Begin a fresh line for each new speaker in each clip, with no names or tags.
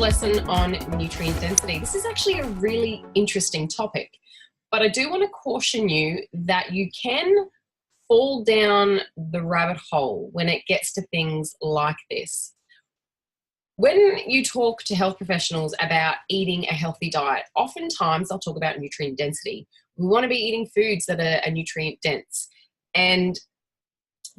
lesson on nutrient density. This is actually a really interesting topic, but I do want to caution you that you can fall down the rabbit hole when it gets to things like this. When you talk to health professionals about eating a healthy diet, oftentimes they'll talk about nutrient density. We want to be eating foods that are nutrient dense. And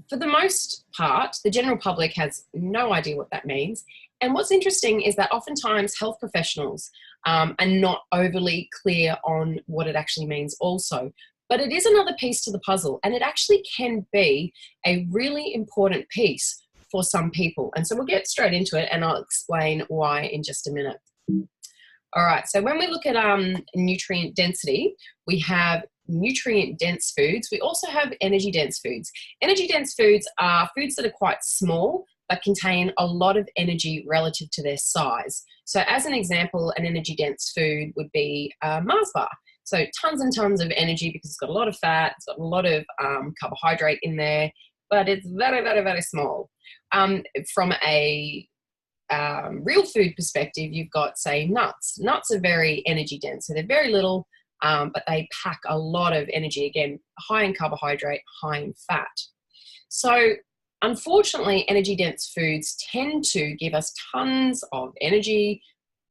for the most part, the general public has no idea what that means. And what's interesting is that oftentimes health professionals are not overly clear on what it actually means also. But it is another piece to the puzzle, and it actually can be a really important piece for some people. And so we'll get straight into it, and I'll explain why in just a minute. All right, so when we look at nutrient density, we have nutrient dense foods. We also have energy dense foods. Energy dense foods are foods that are quite small but contain a lot of energy relative to their size. So as an example, an energy dense food would be a Mars bar. So tons and tons of energy because it's got a lot of fat, it's got a lot of carbohydrate in there, but it's very, very, very small. From a real food perspective, you've got, say, nuts. Nuts are very energy dense, so they're very little, but they pack a lot of energy. Again, high in carbohydrate, high in fat. So unfortunately, energy dense foods tend to give us tons of energy,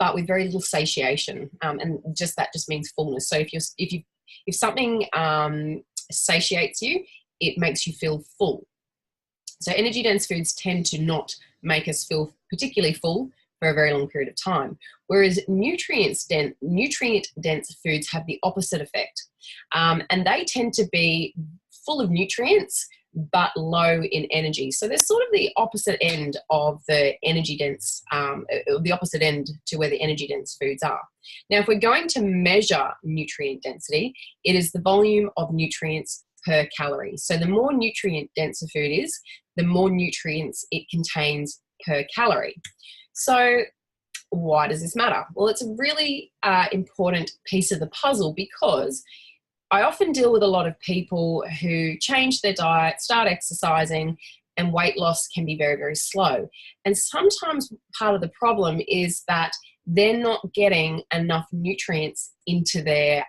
but with very little satiation, and that just means fullness. So if something satiates you, it makes you feel full. So energy dense foods tend to not make us feel particularly full for a very long period of time, whereas nutrient dense foods have the opposite effect, and they tend to be full of nutrients but low in energy. So there's sort of the opposite end of the energy dense, the opposite end to where the energy dense foods are. Now, if we're going to measure nutrient density, it is the volume of nutrients per calorie. So the more nutrient dense a food is, the more nutrients it contains per calorie. So why does this matter? Well, it's a really important piece of the puzzle because I often deal with a lot of people who change their diet, start exercising, and weight loss can be very, very slow. And sometimes part of the problem is that they're not getting enough nutrients into their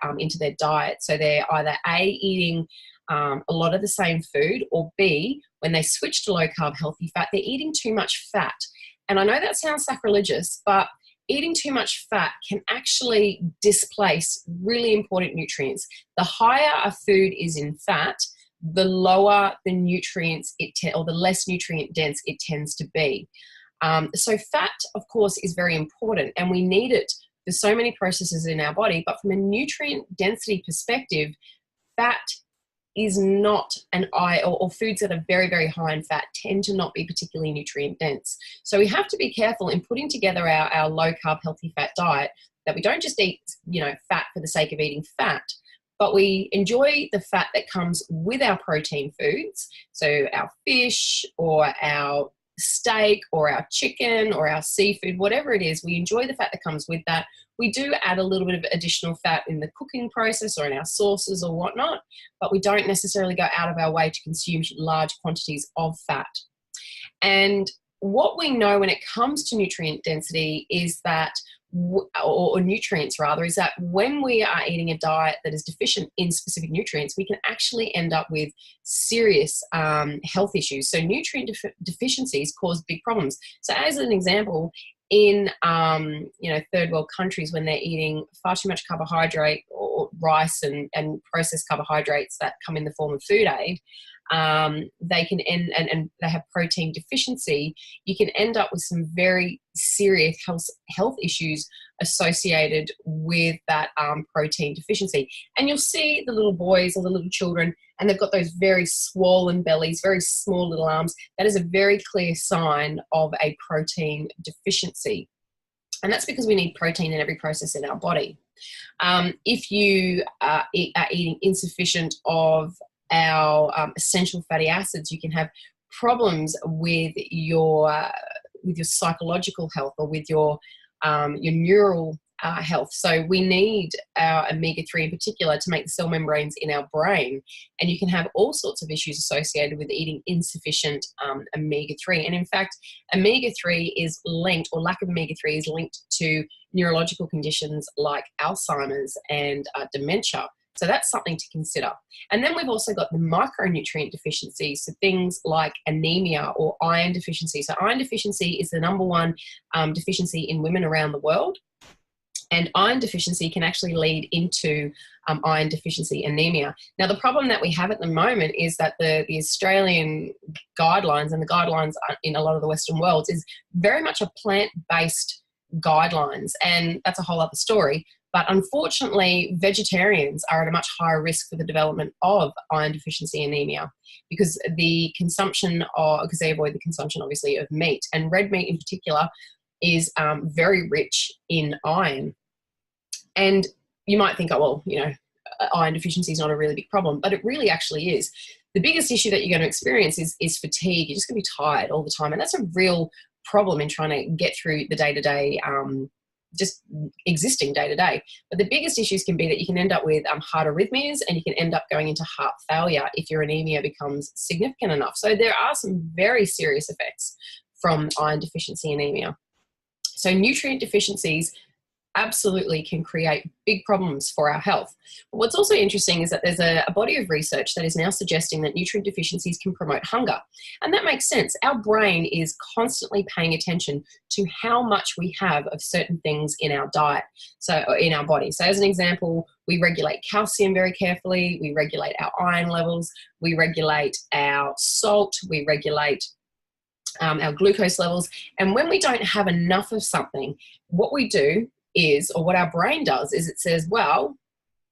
diet. So they're either A, eating a lot of the same food, or B, when they switch to low carb healthy fat, they're eating too much fat. And I know that sounds sacrilegious, but eating too much fat can actually displace really important nutrients. The higher a food is in fat, the lower the nutrients or the less nutrient dense it tends to be. So fat, of course, is very important, and we need it for so many processes in our body. But from a nutrient density perspective, fat is not or foods that are very, very high in fat tend to not be particularly nutrient dense. So we have to be careful in putting together our low carb healthy fat diet, that we don't just eat, fat for the sake of eating fat, but we enjoy the fat that comes with our protein foods. So our fish or our steak or our chicken or our seafood, whatever it is, we enjoy the fat that comes with that. We do add a little bit of additional fat in the cooking process or in our sauces or whatnot, but we don't necessarily go out of our way to consume large quantities of fat. And what we know when it comes to nutrient density is that, or nutrients rather, is that when we are eating a diet that is deficient in specific nutrients, we can actually end up with serious health issues. So nutrient deficiencies cause big problems. So as an example, in third world countries, when they're eating far too much carbohydrate or rice and processed carbohydrates that come in the form of food aid, they can and they have protein deficiency, you can end up with some very serious health issues associated with that protein deficiency. And you'll see the little boys or the little children, and they've got those very swollen bellies, very small little arms. That is a very clear sign of a protein deficiency. And that's because we need protein in every process in our body. If you are eating insufficient of our essential fatty acids, you can have problems with your psychological health or with your neural health. So we need our omega-3 in particular to make the cell membranes in our brain. And you can have all sorts of issues associated with eating insufficient omega-3. And in fact, omega-3 is linked, or lack of omega-3 is linked to neurological conditions like Alzheimer's and dementia. So that's something to consider. And then we've also got the micronutrient deficiencies, so things like anemia or iron deficiency. So iron deficiency is the number one deficiency in women around the world. And iron deficiency can actually lead into iron deficiency anemia. Now, the problem that we have at the moment is that the Australian guidelines and the guidelines in a lot of the Western worlds is very much a plant-based guidelines, and that's a whole other story. But unfortunately, vegetarians are at a much higher risk for the development of iron deficiency anemia because they avoid the consumption, obviously, of meat. And red meat in particular is very rich in iron. And you might think, oh, well, you know, iron deficiency is not a really big problem, but it really actually is. The biggest issue that you're going to experience is fatigue. You're just going to be tired all the time. And that's a real problem in trying to get through the day-to-day, just existing day-to-day. But the biggest issues can be that you can end up with heart arrhythmias, and you can end up going into heart failure if your anemia becomes significant enough. So there are some very serious effects from iron deficiency anemia. So nutrient deficiencies absolutely can create big problems for our health. But what's also interesting is that there's a body of research that is now suggesting that nutrient deficiencies can promote hunger. And that makes sense. Our brain is constantly paying attention to how much we have of certain things in our diet, so in our body. So as an example, we regulate calcium very carefully, we regulate our iron levels, we regulate our salt, we regulate our glucose levels. And when we don't have enough of something, what we do is, or what our brain does, is it says, well,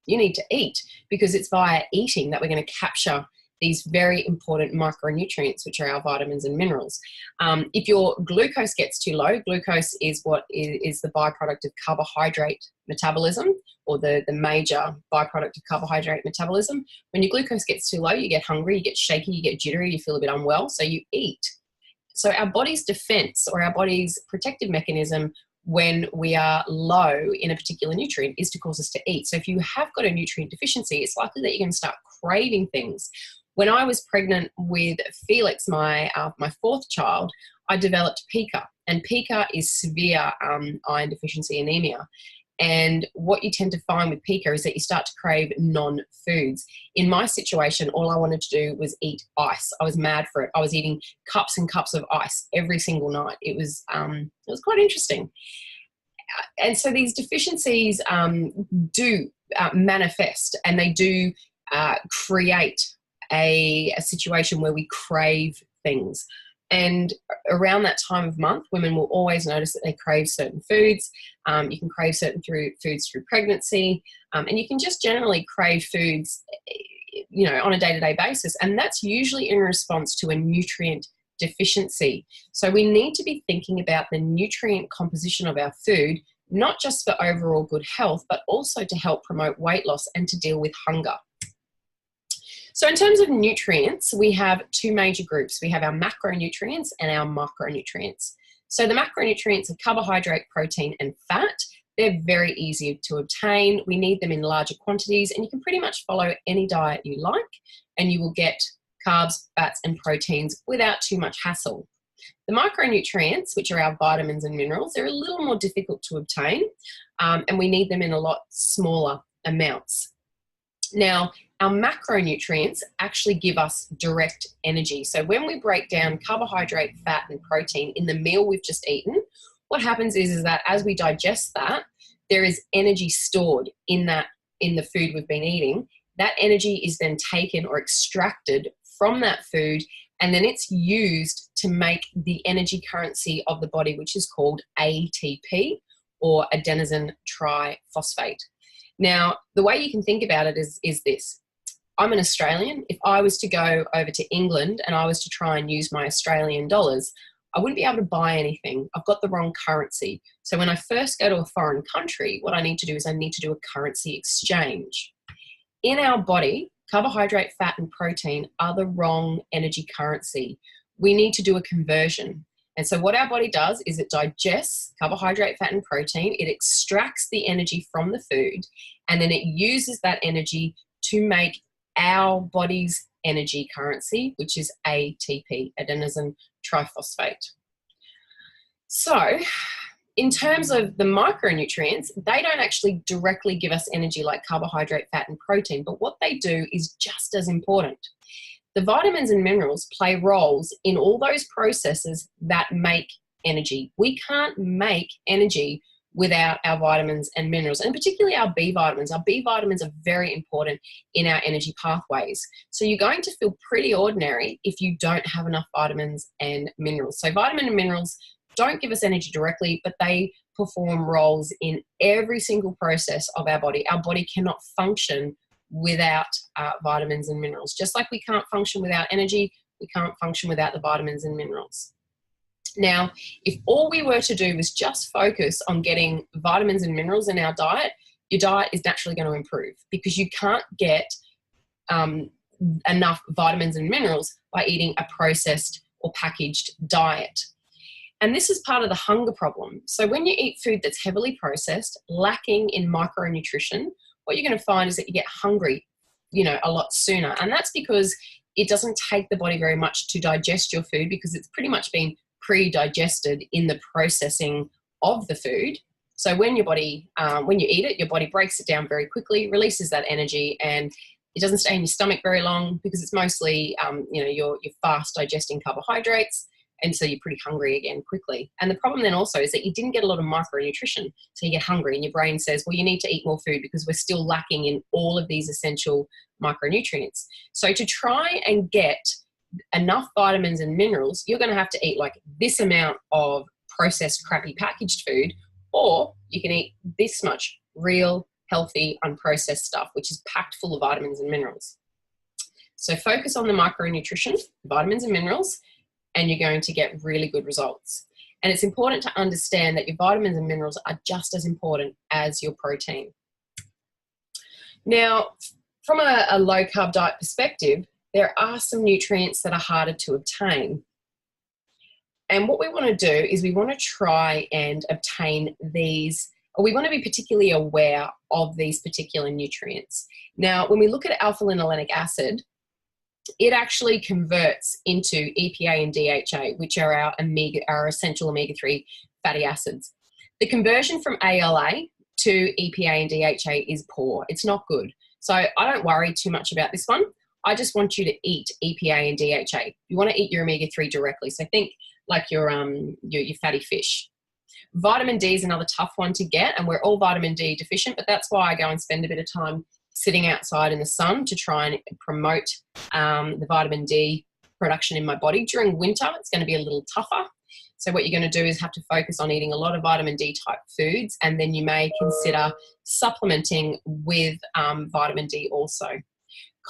you need to eat, because it's via eating that we're going to capture these very important micronutrients, which are our vitamins and minerals. If your glucose gets too low, glucose is what is the byproduct of carbohydrate metabolism, or the major byproduct of carbohydrate metabolism. When your glucose gets too low, you get hungry, you get shaky, you get jittery, you feel a bit unwell, so you eat. So our body's defense, or our body's protective mechanism when we are low in a particular nutrient, is to cause us to eat. So if you have got a nutrient deficiency, it's likely that you're going to start craving things. When I was pregnant with Felix, my fourth child, I developed pica, and pica is severe iron deficiency anemia. And what you tend to find with pica is that you start to crave non-foods. In my situation, all I wanted to do was eat ice. I was mad for it. I was eating cups and cups of ice every single night. It was quite interesting. And so these deficiencies do manifest, and they do create a situation where we crave things. And around that time of month, women will always notice that they crave certain foods. You can crave certain foods through pregnancy, and you can just generally crave foods, you know, on a day-to-day basis. And that's usually in response to a nutrient deficiency. So we need to be thinking about the nutrient composition of our food, not just for overall good health, but also to help promote weight loss and to deal with hunger. So in terms of nutrients, we have two major groups. We have our macronutrients and our micronutrients. So the macronutrients are carbohydrate, protein, and fat. They're very easy to obtain. We need them in larger quantities, and you can pretty much follow any diet you like, and you will get carbs, fats, and proteins without too much hassle. The micronutrients, which are our vitamins and minerals, they're a little more difficult to obtain, and we need them in a lot smaller amounts. Now, our macronutrients actually give us direct energy. So when we break down carbohydrate, fat, and protein in the meal we've just eaten, what happens is that as we digest that, there is energy stored in the food we've been eating. That energy is then taken or extracted from that food, and then it's used to make the energy currency of the body, which is called ATP, or adenosine triphosphate. Now, the way you can think about it is this. I'm an Australian. If I was to go over to England and I was to try and use my Australian dollars, I wouldn't be able to buy anything. I've got the wrong currency. So when I first go to a foreign country, what I need to do is I need to do a currency exchange. In our body, carbohydrate, fat, and protein are the wrong energy currency. We need to do a conversion. And so what our body does is it digests carbohydrate, fat, and protein. It extracts the energy from the food, and then it uses that energy to make our body's energy currency, which is ATP, adenosine triphosphate. So in terms of the micronutrients, they don't actually directly give us energy like carbohydrate, fat, and protein, but what they do is just as important. The vitamins and minerals play roles in all those processes that make energy. We can't make energy without our vitamins and minerals, and particularly our B vitamins. Our B vitamins are very important in our energy pathways. So you're going to feel pretty ordinary if you don't have enough vitamins and minerals. So vitamin and minerals don't give us energy directly, but they perform roles in every single process of our body. Our body cannot function without vitamins and minerals. Just like we can't function without energy, we can't function without the vitamins and minerals. Now, if all we were to do was just focus on getting vitamins and minerals in our diet, your diet is naturally going to improve, because you can't get enough vitamins and minerals by eating a processed or packaged diet. And this is part of the hunger problem. So when you eat food that's heavily processed, lacking in micronutrition, what you're going to find is that you get hungry, a lot sooner. And that's because it doesn't take the body very much to digest your food, because it's pretty much been pre-digested in the processing of the food. So when your body, when you eat it, your body breaks it down very quickly, releases that energy, and it doesn't stay in your stomach very long, because it's mostly, you're fast digesting carbohydrates. And so you're pretty hungry again quickly. And the problem then also is that you didn't get a lot of micronutrition. So you get hungry and your brain says, well, you need to eat more food because we're still lacking in all of these essential micronutrients. So to try and get enough vitamins and minerals, you're going to have to eat like this amount of processed, crappy packaged food, or you can eat this much real, healthy, unprocessed stuff, which is packed full of vitamins and minerals. So focus on the micronutrition, vitamins and minerals, and you're going to get really good results. And it's important to understand that your vitamins and minerals are just as important as your protein. Now, from a low-carb diet perspective, there are some nutrients that are harder to obtain. And what we want to do is we want to try and obtain these, or we want to be particularly aware of these particular nutrients. Now, when we look at alpha-linolenic acid, it actually converts into EPA and DHA, which are our essential omega-3 fatty acids. The conversion from ALA to EPA and DHA is poor. It's not good. So I don't worry too much about this one. I just want you to eat EPA and DHA. You want to eat your omega-3 directly. So think like your fatty fish. Vitamin D is another tough one to get, and we're all vitamin D deficient, but that's why I go and spend a bit of time sitting outside in the sun to try and promote the vitamin D production in my body. During winter, it's going to be a little tougher. So what you're going to do is have to focus on eating a lot of vitamin D type foods, and then you may consider supplementing with vitamin D also.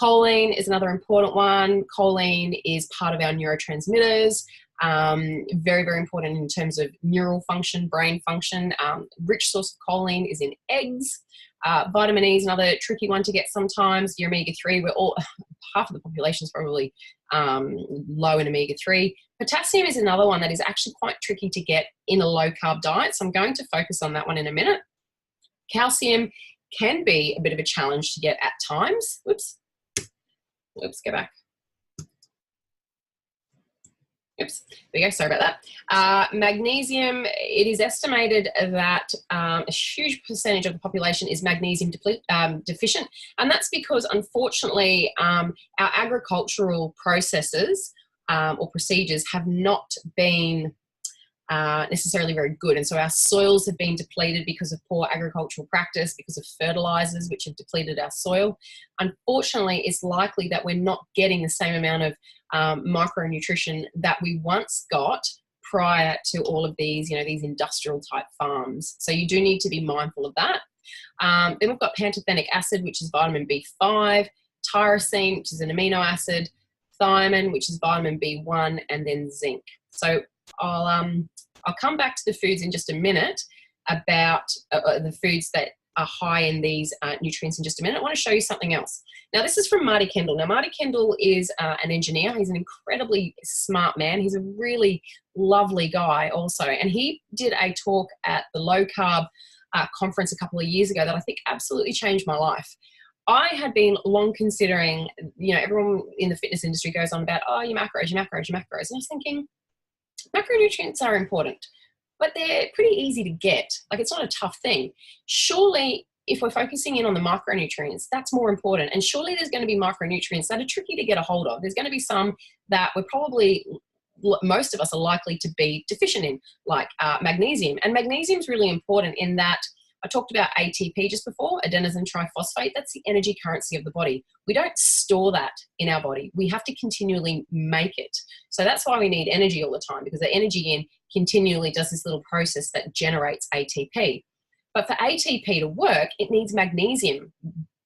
Choline is another important one. Choline is part of our neurotransmitters. Very, very important in terms of neural function, brain function. Rich source of choline is in eggs. Vitamin E is another tricky one to get sometimes. Your omega-3, half of the population is probably low in omega-3. Potassium is another one that is actually quite tricky to get in a low-carb diet, so I'm going to focus on that one in a minute. Calcium can be a bit of a challenge to get at times. Whoops, go back. Oops, there we go, sorry about that. Magnesium, it is estimated that a huge percentage of the population is magnesium deficient, and that's because unfortunately our agricultural processes or procedures have not been necessarily very good, and so our soils have been depleted because of poor agricultural practice, because of fertilizers which have depleted our soil. Unfortunately, it's likely that we're not getting the same amount of micronutrition that we once got prior to all of these, these industrial type farms. So you do need to be mindful of that. Then we've got pantothenic acid, which is vitamin B5, tyrosine, which is an amino acid, thiamine, which is vitamin B1, and then zinc. So I'll come back to the foods in just a minute about the foods that are high in these nutrients in just a minute. I want to show you something else. Now, this is from Marty Kendall. Now, Marty Kendall is an engineer. He's an incredibly smart man. He's a really lovely guy also. And he did a talk at the Low Carb conference a couple of years ago that I think absolutely changed my life. I had been long considering, everyone in the fitness industry goes on about, oh, your macros, your macros, your macros. And I was thinking, macronutrients are important, but they're pretty easy to get. Like, it's not a tough thing. Surely, if we're focusing in on the micronutrients, that's more important. And surely there's going to be micronutrients that are tricky to get a hold of. There's going to be some that most of us are likely to be deficient in, like magnesium. And magnesium is really important in that I talked about ATP just before, adenosine triphosphate. That's the energy currency of the body. We don't store that in our body. We have to continually make it. So that's why we need energy all the time, because the energy in continually does this little process that generates ATP. But for ATP to work, it needs magnesium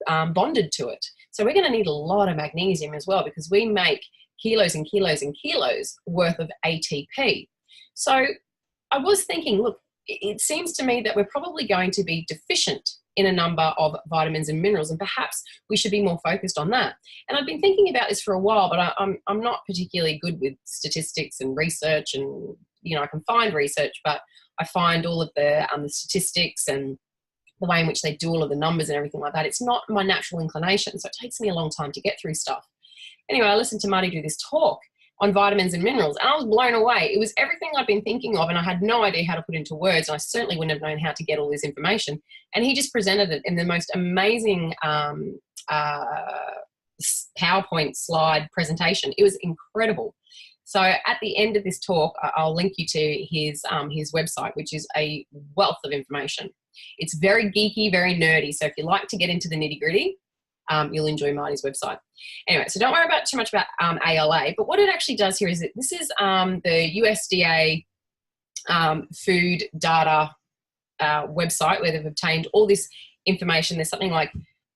bonded to it. So we're going to need a lot of magnesium as well, because we make kilos and kilos and kilos worth of ATP. So I was thinking, look, it seems to me that we're probably going to be deficient in a number of vitamins and minerals, and perhaps we should be more focused on that. And I've been thinking about this for a while, but I'm not particularly good with statistics and research, and I can find research, but I find all of the statistics and the way in which they do all of the numbers and everything like that, it's not my natural inclination, so it takes me a long time to get through stuff. Anyway, I listened to Marty do this talk on vitamins and minerals, and I was blown away. It was everything I'd been thinking of, and I had no idea how to put into words, and I certainly wouldn't have known how to get all this information. And he just presented it in the most amazing PowerPoint slide presentation. It was incredible. So at the end of this talk, I'll link you to his website, which is a wealth of information. It's very geeky, very nerdy. So if you like to get into the nitty-gritty, you'll enjoy Marty's website. Anyway, so don't worry too much about ALA, but what it actually does here is that this is the USDA food data website, where they've obtained all this information. There's something like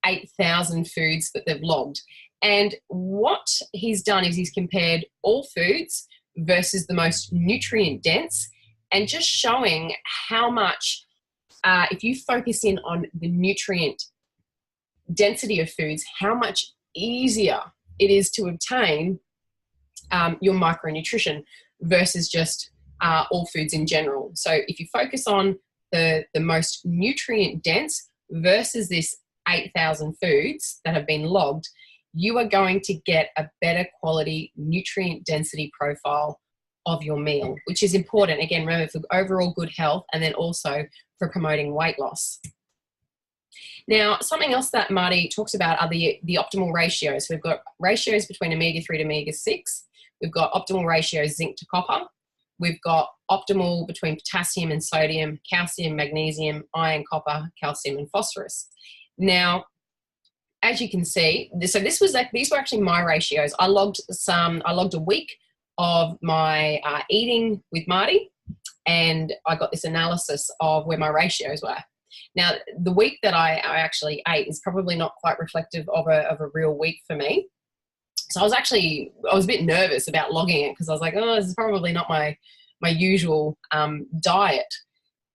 8,000 foods that they've logged. And what he's done is he's compared all foods versus the most nutrient dense, and just showing how much, if you focus in on the nutrient density of foods, how much easier it is to obtain your micronutrition versus just all foods in general. So if you focus on the most nutrient dense versus this 8,000 foods that have been logged, you are going to get a better quality nutrient density profile of your meal, which is important, again, remember, for overall good health, and then also for promoting weight loss. Now, something else that Marty talks about are the optimal ratios. We've got ratios between omega-3 to omega-6. We've got optimal ratios zinc to copper. We've got optimal between potassium and sodium, calcium, magnesium, iron, copper, calcium, and phosphorus. Now, as you can see, so these were actually my ratios. I logged a week of my eating with Marty, and I got this analysis of where my ratios were. Now, the week that I actually ate is probably not quite reflective of a real week for me. So I was a bit nervous about logging it, because I was like, oh, this is probably not my usual diet,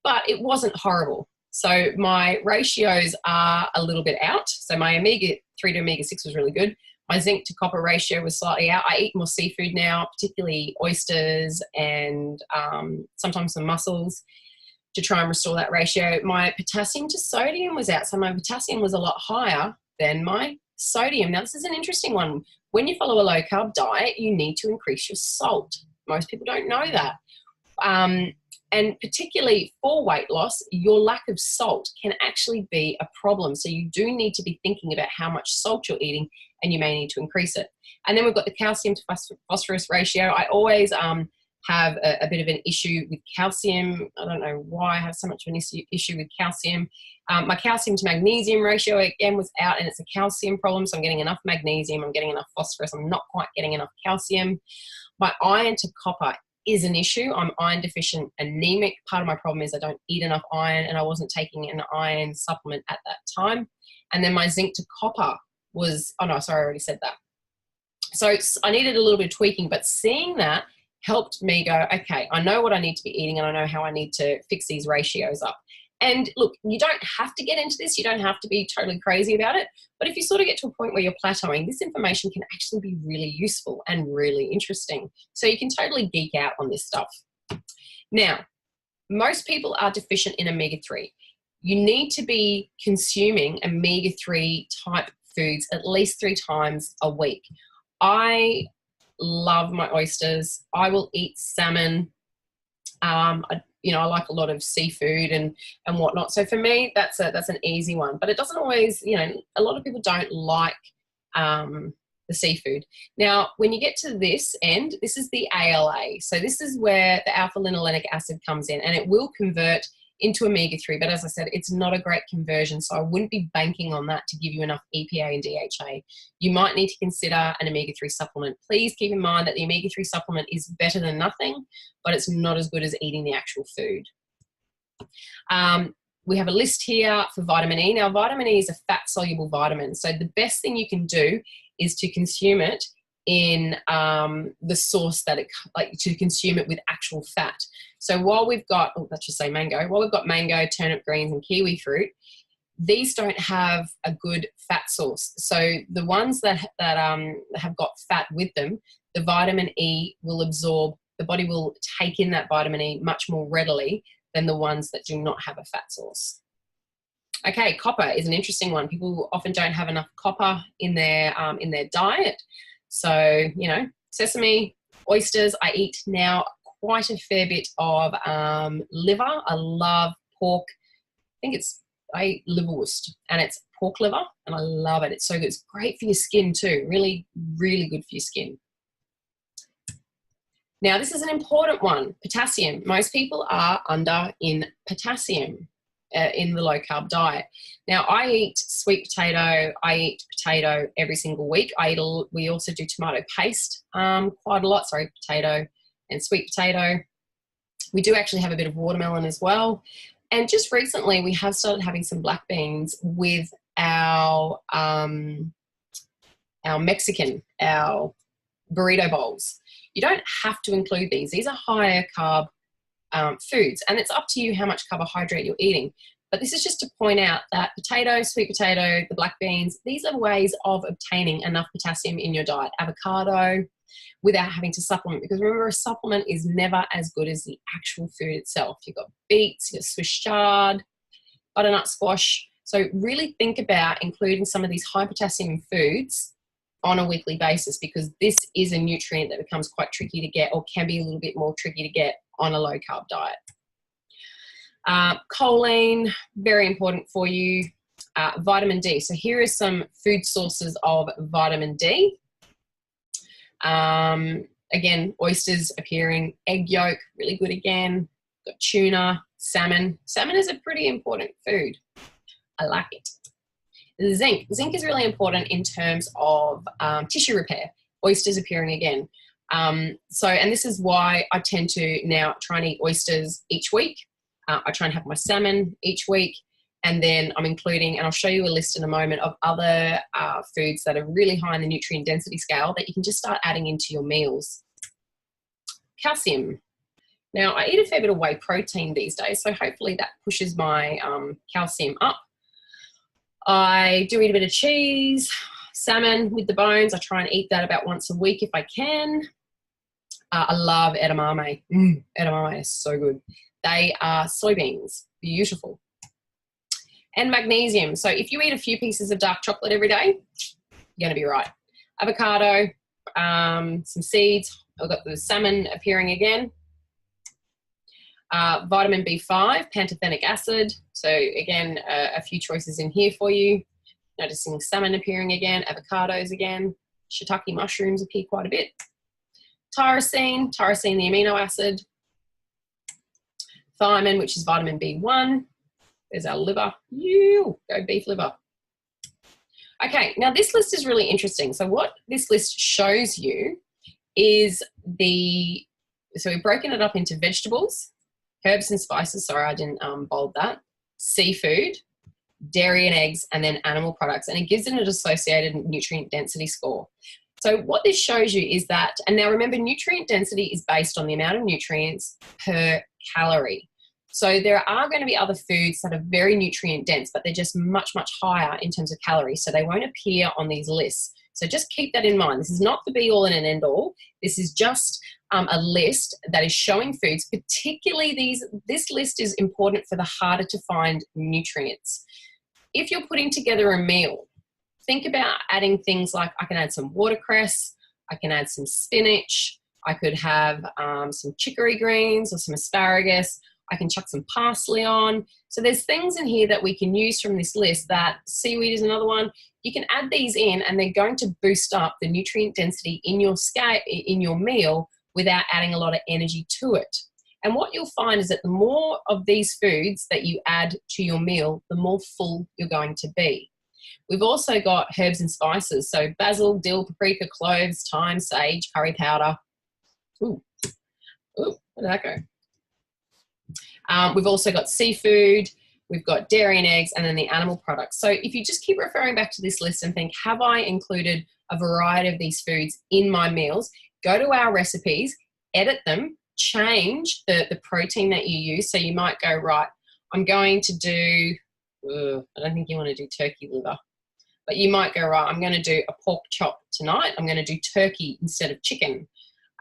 but it wasn't horrible. So my ratios are a little bit out. So my omega-3 to omega-6 was really good. My zinc to copper ratio was slightly out. I eat more seafood now, particularly oysters and sometimes some mussels, to try and restore that ratio. My potassium to sodium was out. So my potassium was a lot higher than my sodium. Now, this is an interesting one. When you follow a low carb diet, you need to increase your salt. Most people don't know that. And particularly for weight loss, your lack of salt can actually be a problem. So you do need to be thinking about how much salt you're eating, and you may need to increase it. And then we've got the calcium to phosphorus ratio. I always have a bit of an issue with calcium. I don't know why I have so much of an issue with calcium. My calcium to magnesium ratio, again, was out, and it's a calcium problem. So I'm getting enough magnesium, I'm getting enough phosphorus, I'm not quite getting enough calcium. My iron to copper is an issue. I'm iron deficient anemic. Part of my problem is I don't eat enough iron, and I wasn't taking an iron supplement at that time. And then my zinc to copper was, oh no, sorry, I already said that. So I needed a little bit of tweaking, but seeing that helped me go, okay, I know what I need to be eating, and I know how I need to fix these ratios up. And look, you don't have to get into this. You don't have to be totally crazy about it. But if you sort of get to a point where you're plateauing, this information can actually be really useful and really interesting. So you can totally geek out on this stuff. Now, most people are deficient in omega-3. You need to be consuming omega-3 type foods at least 3 times a week. I love my oysters. I will eat salmon. I like a lot of seafood and whatnot. So for me, that's an easy one. But it doesn't always, a lot of people don't like the seafood. Now, when you get to this end, this is the ALA. So this is where the alpha-linolenic acid comes in, and it will convert into omega-3. But as I said, it's not a great conversion, so I wouldn't be banking on that to give you enough EPA and DHA. You might need to consider an omega-3 supplement. Please keep in mind that the omega-3 supplement is better than nothing, but it's not as good as eating the actual food. We have a list here for vitamin E. Now, vitamin E is a fat-soluble vitamin, so the best thing you can do is to consume it in the source that to consume it with actual fat. So while we've got, let's just say mango, while we've got mango, turnip greens and kiwi fruit, these don't have a good fat source. So the ones that have got fat with them, the vitamin E will absorb, the body will take in that vitamin E much more readily than the ones that do not have a fat source. Okay, copper is an interesting one. People often don't have enough copper in their diet. So, sesame, oysters, I eat now quite a fair bit of liver. I love pork. I eat liverwurst, and it's pork liver, and I love it. It's so good. It's great for your skin too. Really, really good for your skin. Now, this is an important one, potassium. Most people are under in potassium in the low-carb diet. Now, I eat sweet potato. I eat potato every single week. We also do tomato paste quite a lot. Sorry, potato and sweet potato. We do actually have a bit of watermelon as well. And just recently, we have started having some black beans with our Mexican, our burrito bowls. You don't have to include these. These are higher carb foods, and it's up to you how much carbohydrate you're eating. But this is just to point out that potato, sweet potato, the black beans, these are ways of obtaining enough potassium in your diet. Avocado, without having to supplement, because remember, a supplement is never as good as the actual food itself. You've got beets, you've got Swiss chard, butternut squash. So really think about including some of these high potassium foods on a weekly basis, because this is a nutrient that becomes quite tricky to get, or can be a little bit more tricky to get on a low carb diet. Choline, very important for you. Vitamin D. So here are some food sources of vitamin D. Again, oysters appearing, egg yolk, really good again. Got tuna, salmon. Salmon is a pretty important food. I like it. Zinc. Zinc is really important in terms of tissue repair. Oysters appearing again. And this is why I tend to now try and eat oysters each week. I try and have my salmon each week. And then I'm including, and I'll show you a list in a moment, of other foods that are really high in the nutrient density scale that you can just start adding into your meals. Calcium. Now, I eat a fair bit of whey protein these days, so hopefully that pushes my calcium up. I do eat a bit of cheese, salmon with the bones. I try and eat that about once a week if I can. I love edamame. Edamame is so good. They are soybeans. Beautiful. And magnesium. So if you eat a few pieces of dark chocolate every day, you're going to be right. Avocado, some seeds. I've got the salmon appearing again. Vitamin B5, pantothenic acid. So again, a few choices in here for you. Noticing salmon appearing again, avocados again. Shiitake mushrooms appear quite a bit. Tyrosine, the amino acid. Thiamine, which is vitamin B1. There's our liver. Go beef liver. Okay, now this list is really interesting. So what this list shows you is so we've broken it up into vegetables, herbs and spices, sorry I didn't bold that, seafood, dairy and eggs, and then animal products. And it gives it an associated nutrient density score. So what this shows you is that, and now remember, nutrient density is based on the amount of nutrients per calorie. So there are going to be other foods that are very nutrient dense, but they're just much, much higher in terms of calories. So they won't appear on these lists. So just keep that in mind. This is not the be all and an end all. This is just a list that is showing foods, particularly this list is important for the harder to find nutrients. If you're putting together a meal, think about adding things like I can add some watercress, I can add some spinach, I could have some chicory greens or some asparagus, I can chuck some parsley on. So there's things in here that we can use from this list. That seaweed is another one. You can add these in and they're going to boost up the nutrient density in your meal without adding a lot of energy to it. And what you'll find is that the more of these foods that you add to your meal, the more full you're going to be. We've also got herbs and spices. So basil, dill, paprika, cloves, thyme, sage, curry powder. Ooh, where did that go? We've also got seafood, we've got dairy and eggs, and then the animal products. So if you just keep referring back to this list and think, have I included a variety of these foods in my meals? Go to our recipes, edit them, change the protein that you use. So you might go, right, I'm going to do, I don't think you want to do turkey liver, but you might go, right, I'm going to do a pork chop tonight. I'm going to do turkey instead of chicken.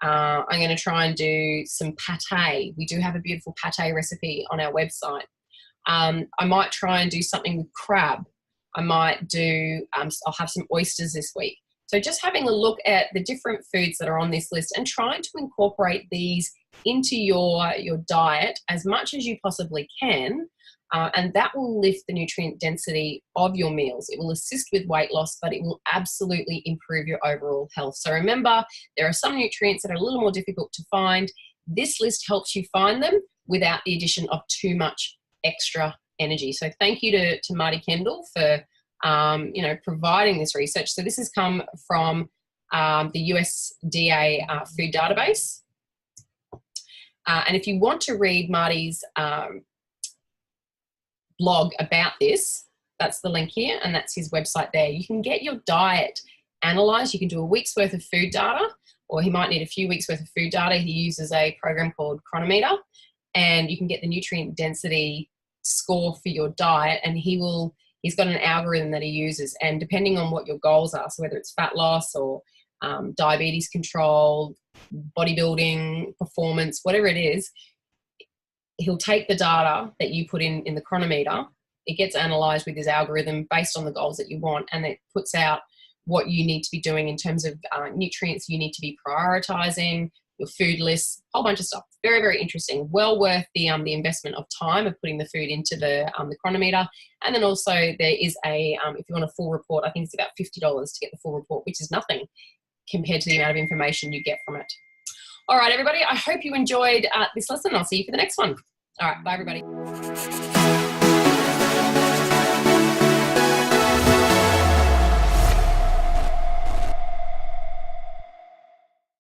I'm going to try and do some pate. We do have a beautiful pate recipe on our website. I might try and do something with crab. I might do, I'll have some oysters this week. So just having a look at the different foods that are on this list and trying to incorporate these into your diet as much as you possibly can. And that will lift the nutrient density of your meals. It will assist with weight loss, but it will absolutely improve your overall health. So remember, there are some nutrients that are a little more difficult to find. This list helps you find them without the addition of too much extra energy. So thank you to Marty Kendall for providing this research. So this has come from the USDA food database. And if you want to read Marty's blog about this, that's the link here, and that's his website there. You can get your diet analyzed. You can do a week's worth of food data, or he might need a few weeks worth of food data. He uses a program called Cronometer, and you can get the nutrient density score for your diet, and he's got an algorithm that he uses, and depending on what your goals are, so whether it's fat loss or diabetes control, bodybuilding, performance, whatever it is, he'll take the data that you put in the Cronometer, it gets analysed with his algorithm based on the goals that you want, and it puts out what you need to be doing in terms of nutrients you need to be prioritising, your food lists, a whole bunch of stuff. Very, very interesting. Well worth the investment of time of putting the food into the Cronometer. And then also there is if you want a full report, I think it's about $50 to get the full report, which is nothing compared to the amount of information you get from it. All right, everybody, I hope you enjoyed this lesson. I'll see you for the next one. All right, bye, everybody.